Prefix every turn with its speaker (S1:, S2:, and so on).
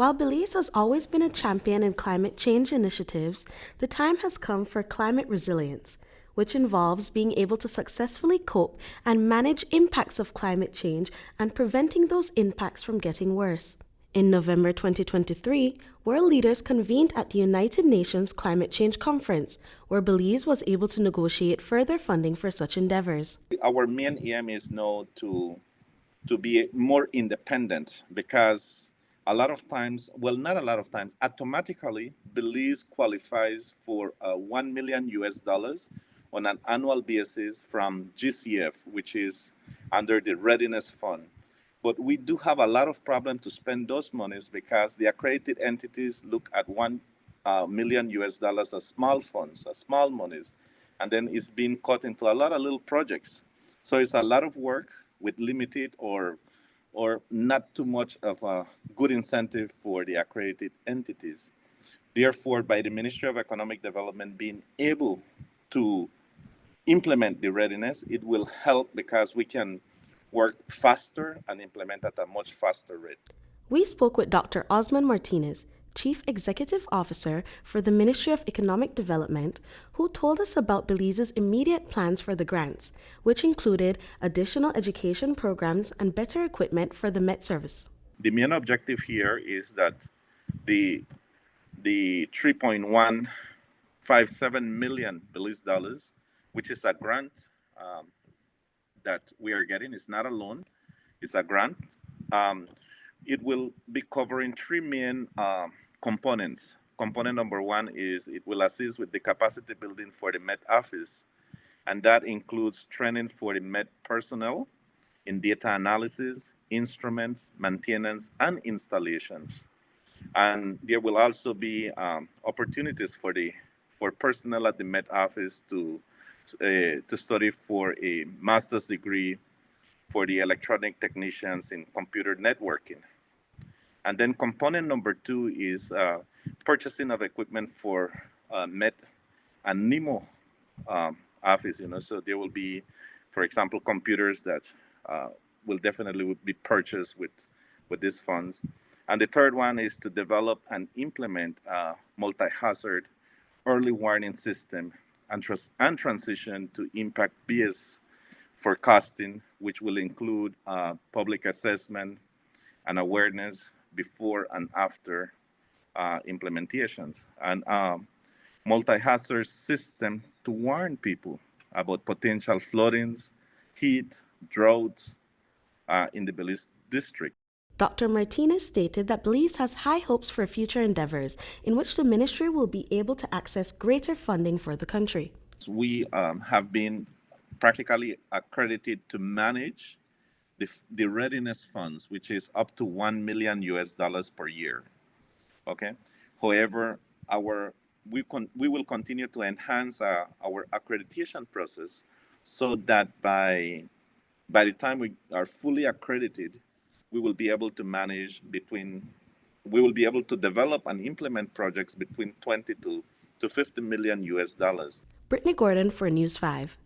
S1: While Belize has always been a champion in climate change initiatives, the time has come for climate resilience, which involves being able to successfully cope and manage impacts of climate change and preventing those impacts from getting worse. In November 2023, world leaders convened at the United Nations Climate Change Conference, where Belize was able to negotiate further funding for such endeavors.
S2: Our main aim is now to be more independent because a lot of times, well, not a lot of times, automatically Belize qualifies for 1 million US dollars on an annual basis from GCF, which is under the Readiness Fund. But we do have a lot of problem to spend those monies because the accredited entities look at 1 million US dollars as small funds, as small monies, and then it's being cut into a lot of little projects. So it's a lot of work with limited or not too much of a good incentive for the accredited entities. Therefore, by the Ministry of Economic Development being able to implement the readiness, it will help because we can work faster and implement at a much faster rate.
S1: We spoke with Dr. Osman Martinez, Chief Executive Officer for the Ministry of Economic Development, who told us about Belize's immediate plans for the grants, which included additional education programs and better equipment for the Met Service.
S2: The main objective here is that the 3.157 million Belize dollars, which is a grant that we are getting, is not a loan, it's a grant. It will be covering three main components. Component number one is it will assist with the capacity building for the Met Office, and that includes training for the Met personnel in data analysis, instruments, maintenance, and installations. And there will also be opportunities for personnel at the Met Office to study for a master's degree for the electronic technicians in computer networking. And then component number two is purchasing of equipment for Met and NEMO office. So there will be, for example, computers that will definitely be purchased with these funds. And the third one is to develop and implement a multi-hazard early warning system and transition to impact-based forecasting, which will include public assessment and awareness before and after implementations, and multi-hazard system to warn people about potential floodings, heat, droughts in the Belize district.
S1: Dr. Martinez stated that Belize has high hopes for future endeavors in which the ministry will be able to access greater funding for the country.
S2: We have been practically accredited to manage the readiness funds, which is up to 1 million US dollars per year. Okay. However, we will continue to enhance our accreditation process so that by the time we are fully accredited, we will be able to develop and implement projects between 20 to 50 million US dollars.
S1: Britney Gordon for News 5.